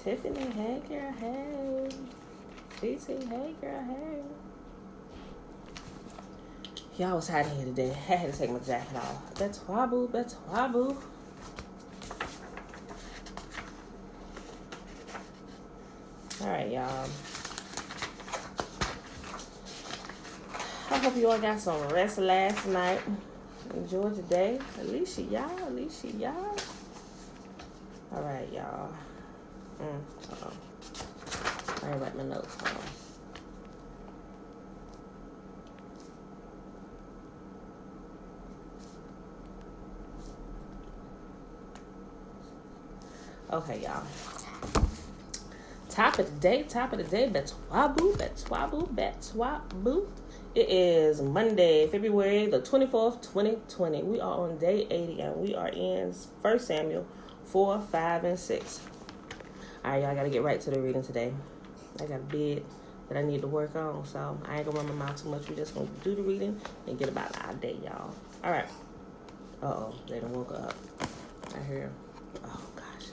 Tiffany, hey girl, hey. TT, hey girl, hey. Y'all was hot in here today. I had to take my jacket off. That's waboo, that's waboo. Alright, y'all. I hope you all got some rest last night. Enjoyed your day. Alicia, y'all. Alright, y'all. Hold on. I ain't write my notes. Hold on. Okay, y'all. Top of the day. That's waboo. It is Monday, February the 24th, 2020. We are on day 80, and we are in 1 Samuel 4, 5, and 6. All right, y'all, got to get right to the reading today. I got a bid that I need to work on, so I ain't going to run my mouth too much. We're just going to do the reading and get about our day, y'all. All right. Uh-oh, they done woke up. I hear. Oh, gosh.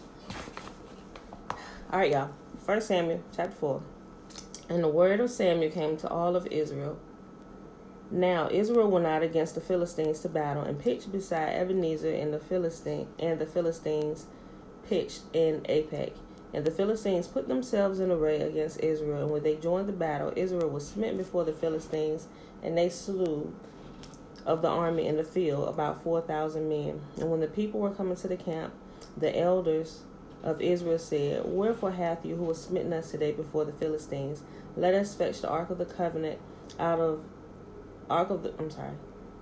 All right, y'all. 1 Samuel chapter 4. And the word of Samuel came to all of Israel. Now Israel went out against the Philistines to battle and pitched beside Ebenezer, and the Philistines pitched in Aphek. And the Philistines put themselves in array against Israel, and when they joined the battle, Israel was smitten before the Philistines, and they slew of the army in the field about 4,000 men. And when the people were coming to the camp, the elders of Israel said, Wherefore hath you who has smitten us today before the Philistines? Let us fetch the ark of the covenant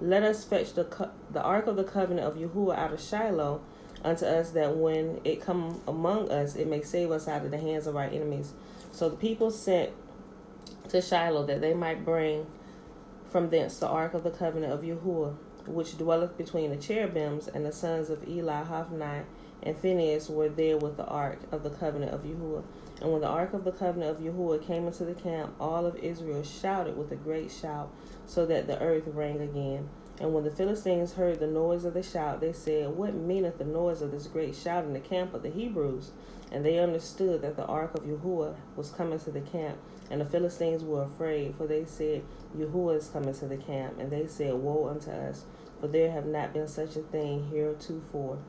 Let us fetch the ark of the covenant of Yahuwah out of Shiloh unto us, that when it come among us, it may save us out of the hands of our enemies. So the people sent to Shiloh, that they might bring from thence the ark of the covenant of Yahuwah, which dwelleth between the cherubims, and the sons of Eli, Hophni, and Phinehas were there with the ark of the covenant of Yahuwah. And when the ark of the covenant of Yahuwah came into the camp, all of Israel shouted with a great shout, so that the earth rang again. And when the Philistines heard the noise of the shout, they said, What meaneth the noise of this great shout in the camp of the Hebrews? And they understood that the ark of Yahuwah was coming to the camp. And the Philistines were afraid, for they said, Yahuwah is coming to the camp. And they said, Woe unto us, for there have not been such a thing heretofore.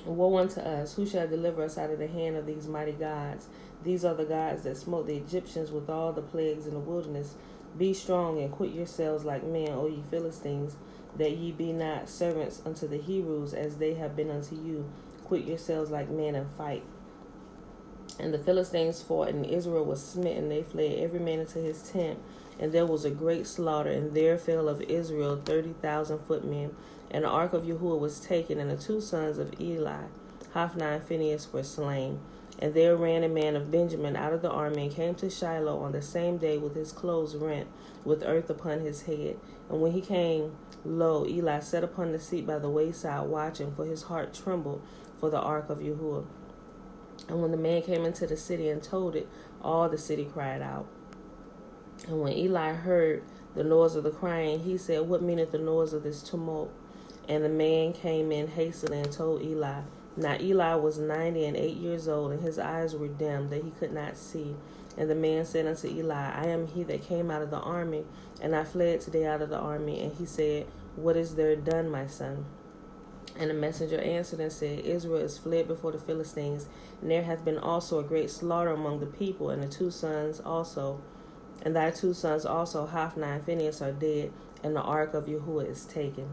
Woe unto us, who shall deliver us out of the hand of these mighty gods? These are the gods that smote the Egyptians with all the plagues in the wilderness. Be strong and quit yourselves like men, O ye Philistines, that ye be not servants unto the Hebrews as they have been unto you. Quit yourselves like men and fight. And the Philistines fought, and Israel was smitten. They fled every man into his tent, and there was a great slaughter, and there fell of Israel 30,000 footmen. And the ark of Yahuwah was taken, and the two sons of Eli, Hophni and Phinehas, were slain. And there ran a man of Benjamin out of the army, and came to Shiloh on the same day with his clothes rent, with earth upon his head. And when he came, lo, Eli sat upon the seat by the wayside, watching, for his heart trembled for the ark of Yahuwah. And when the man came into the city and told it, all the city cried out. And when Eli heard the noise of the crying, he said, What meaneth the noise of this tumult? And the man came in hastily and told Eli. Now Eli was 98 years old, and his eyes were dim, that he could not see. And the man said unto Eli, I am he that came out of the army, and I fled today out of the army. And he said, What is there done, my son? And the messenger answered and said, Israel is fled before the Philistines, and there hath been also a great slaughter among the people, and thy two sons also, Hophni and Phinehas, are dead, and the ark of Yahuwah is taken.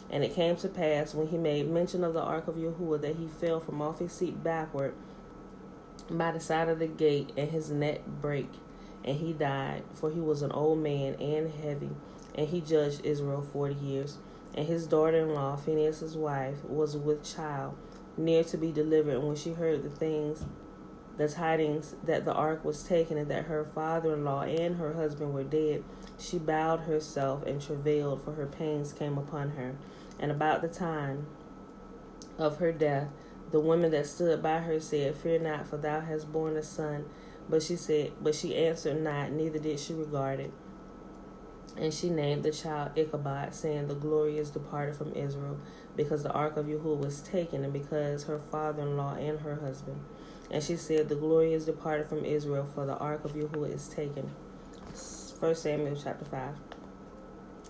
And it came to pass, when he made mention of the ark of Yahuwah, that he fell from off his seat backward by the side of the gate, and his neck brake, and he died, for he was an old man and heavy, and he judged Israel 40 years. And his daughter-in-law, Phinehas' wife, was with child, near to be delivered. And when she heard the tidings that the ark was taken, and that her father-in-law and her husband were dead, she bowed herself and travailed, for her pains came upon her. And about the time of her death, the women that stood by her said, Fear not, for thou hast borne a son. But she answered not, neither did she regard it. And she named the child Ichabod, saying, The glory is departed from Israel, because the ark of Yahuwah was taken, and because her father-in-law and her husband. And she said, The glory is departed from Israel, for the ark of Yahuwah is taken. 1 Samuel chapter 5.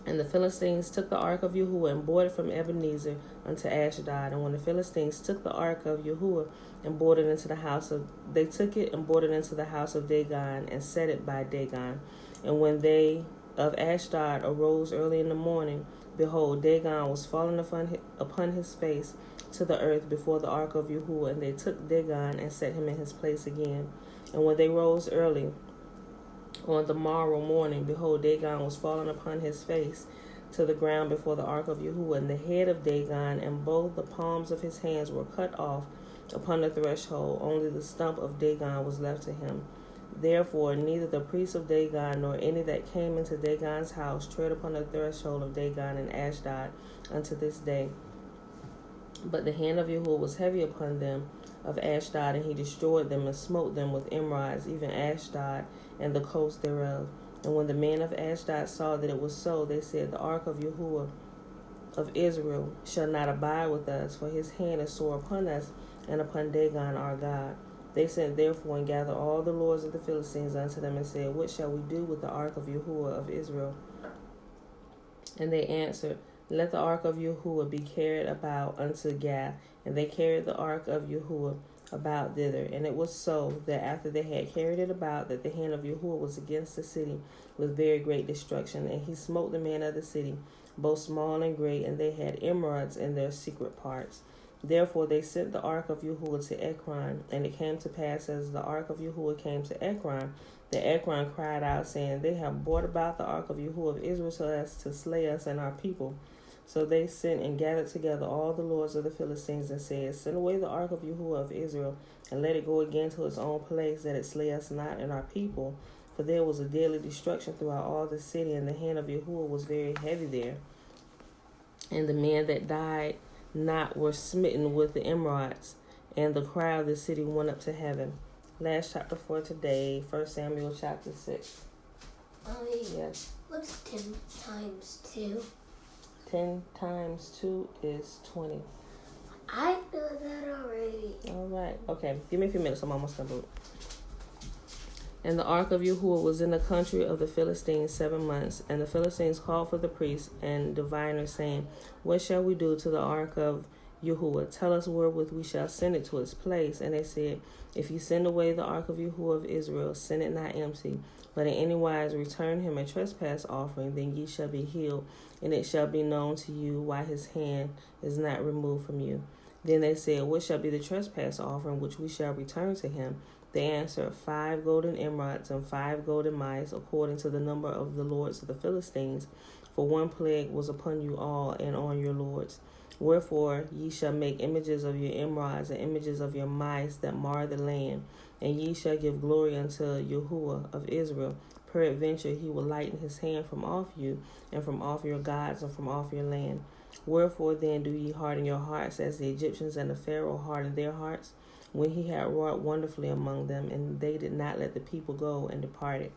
And the Philistines took the ark of Yahuwah and brought it from Ebenezer unto Ashdod. And when the Philistines took the ark of Yahuwah and brought it into the house of, they took it and brought it into the house of Dagon and set it by Dagon. And when they of Ashdod arose early in the morning, behold, Dagon was fallen upon his face to the earth before the ark of Yahuwah. And they took Dagon and set him in his place again. And when they rose early on the morrow morning, behold, Dagon was fallen upon his face to the ground before the ark of Yahuwah, and the head of Dagon and both the palms of his hands were cut off upon the threshold. Only the stump of Dagon was left to him. Therefore, neither the priests of Dagon nor any that came into Dagon's house tread upon the threshold of Dagon and Ashdod unto this day. But the hand of Yahuwah was heavy upon them of Ashdod, and he destroyed them and smote them with emerods, even Ashdod and the coast thereof. And when the men of Ashdod saw that it was so, they said, The ark of Yahuwah of Israel shall not abide with us, for his hand is sore upon us and upon Dagon our God. They sent therefore and gathered all the lords of the Philistines unto them and said, What shall we do with the ark of Yahuwah of Israel? And they answered, Let the ark of Yahuwah be carried about unto Gath. And they carried the ark of Yahuwah about thither. And it was so that after they had carried it about, that the hand of Yahuwah was against the city with very great destruction. And he smote the men of the city, both small and great, and they had emerods in their secret parts. Therefore they sent the ark of Yahuwah to Ekron. And it came to pass, as the ark of Yahuwah came to Ekron, that Ekron cried out, saying, They have brought about the ark of Yahuwah of Israel to us, to slay us and our people. So they sent and gathered together all the lords of the Philistines and said, Send away the ark of Yahuwah of Israel, and let it go again to its own place, that it slay us not and our people. For there was a deadly destruction throughout all the city, and the hand of Yahuwah was very heavy there. And the men that died not were smitten with the emerods, and the cry of the city went up to heaven. Last chapter for today, 1 Samuel chapter 6. Yes. What's 10 times 2? 10 times 2 is 20. I know that already. All right. Okay. Give me a few minutes. I'm almost done. And the ark of Yahuwah was in the country of the Philistines 7 months. And the Philistines called for the priests and diviners, saying, What shall we do to the ark of Yahuwah? Tell us wherewith we shall send it to its place. And they said, If you send away the ark of Yahuwah of Israel, send it not empty, but in any wise return him a trespass offering, then ye shall be healed, and it shall be known to you why his hand is not removed from you. Then they said, What shall be the trespass offering which we shall return to him? They answered, 5 golden emerods and 5 golden mice, according to the number of the lords of the Philistines. For one plague was upon you all and on your lords. Wherefore ye shall make images of your emerods and images of your mice that mar the land, and ye shall give glory unto Yahuwah of Israel. Peradventure he will lighten his hand from off you, and from off your gods, and from off your land. Wherefore then do ye harden your hearts, as the Egyptians and the Pharaoh hardened their hearts, when he had wrought wonderfully among them, and they did not let the people go, and departed.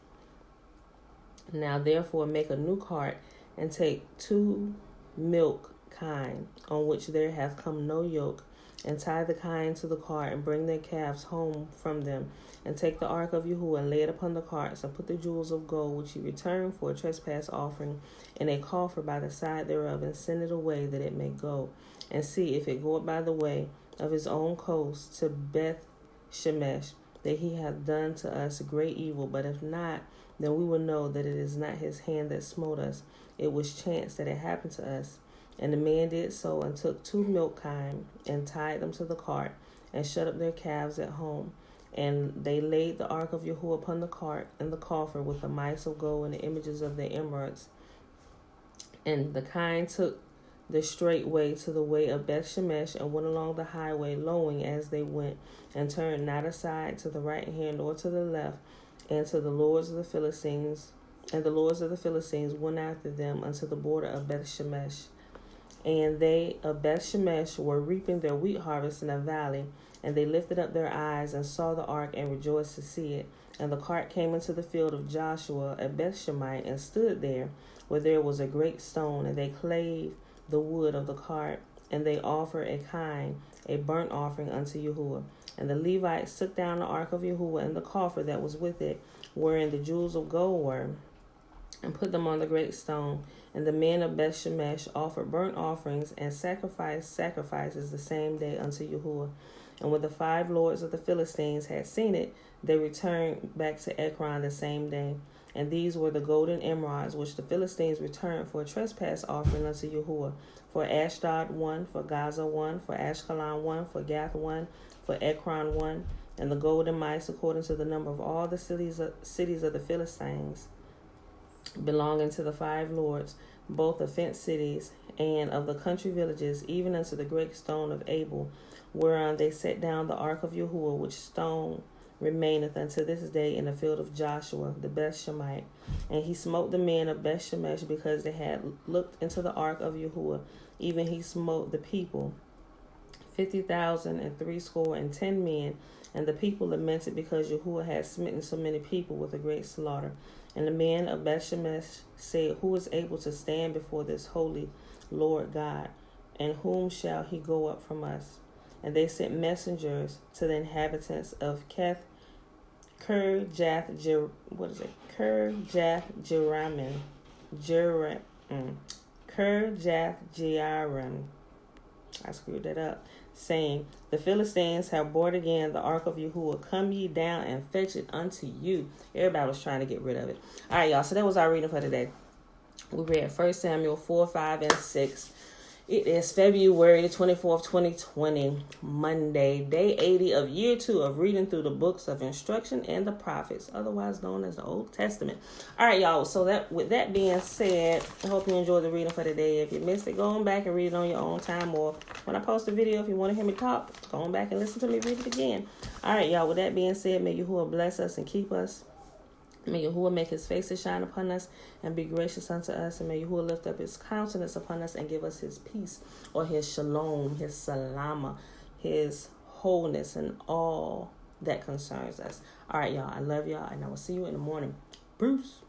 Now therefore make a new cart, and take 2 milk kine, on which there hath come no yoke, and tie the kine to the cart, and bring their calves home from them, and take the ark of Yahuwah, and lay it upon the carts, and put the jewels of gold which ye return for a trespass offering in a coffer by the side thereof, and send it away that it may go, and see if it go by the way of his own coast to Beth Shemesh, that he hath done to us a great evil. But if not, then we will know that it is not his hand that smote us. It was chance that it happened to us. And the man did so, and took 2 milk kine, and tied them to the cart, and shut up their calves at home. And they laid the ark of Yahuwah upon the cart and the coffer, with the mice of gold and the images of the emerods. And the kine took the straight way to the way of Beth Shemesh, and went along the highway, lowing as they went, and turned not aside to the right hand or to the left. And to the lords of the Philistines, and the lords of the Philistines went after them unto the border of Beth Shemesh. And they of Beth Shemesh were reaping their wheat harvest in a valley. And they lifted up their eyes and saw the ark and rejoiced to see it. And the cart came into the field of Joshua at Beth Shemite and stood there, where there was a great stone. And they clave the wood of the cart, and they offered a burnt offering unto Yahuwah. And the Levites took down the ark of Yahuwah and the coffer that was with it, wherein the jewels of gold were, and put them on the great stone. And the men of Beth Shemesh offered burnt offerings and sacrifices the same day unto Yahuwah. And when the 5 lords of the Philistines had seen it, they returned back to Ekron the same day. And these were the golden emerods which the Philistines returned for a trespass offering unto Yahuwah. For Ashdod 1, for Gaza 1, for Ashkelon 1, for Gath 1, for Ekron 1, and the golden mice according to the number of all the cities of the Philistines, belonging to the 5 lords, both the fenced cities and of the country villages, even unto the great stone of Abel, whereon they set down the ark of Yahuwah, which stone remaineth unto this day in the field of Joshua the Beth Shemite. And he smote the men of Beth Shemesh because they had looked into the ark of Yahuwah. Even he smote the people, 50,010 men. And the people lamented because Yahuwah had smitten so many people with a great slaughter. And the men of Beth Shemesh said, Who is able to stand before this holy Lord God? And whom shall he go up from us? And they sent messengers to the inhabitants of Kirjath Jearim. I screwed that up. Saying, The Philistines have brought again the ark of Yahuwah. Come ye down and fetch it unto you. Everybody was trying to get rid of it. All right, y'all. So that was our reading for today. We read 1 Samuel 4, 5, and 6. It is February 24th, 2020, Monday, day 80 of year 2 of reading through the books of instruction and the prophets, otherwise known as the Old Testament. All right, y'all. So with that being said, I hope you enjoyed the reading for today. If you missed it, go on back and read it on your own time. Or when I post a video, if you want to hear me talk, go on back and listen to me read it again. All right, y'all. With that being said, may Yahuwah bless us and keep us. May Yahuwah make his face to shine upon us and be gracious unto us. And may Yahuwah lift up his countenance upon us and give us his peace, or his shalom, his salama, his wholeness, and all that concerns us. All right, y'all. I love y'all, and I will see you in the morning. Bruce.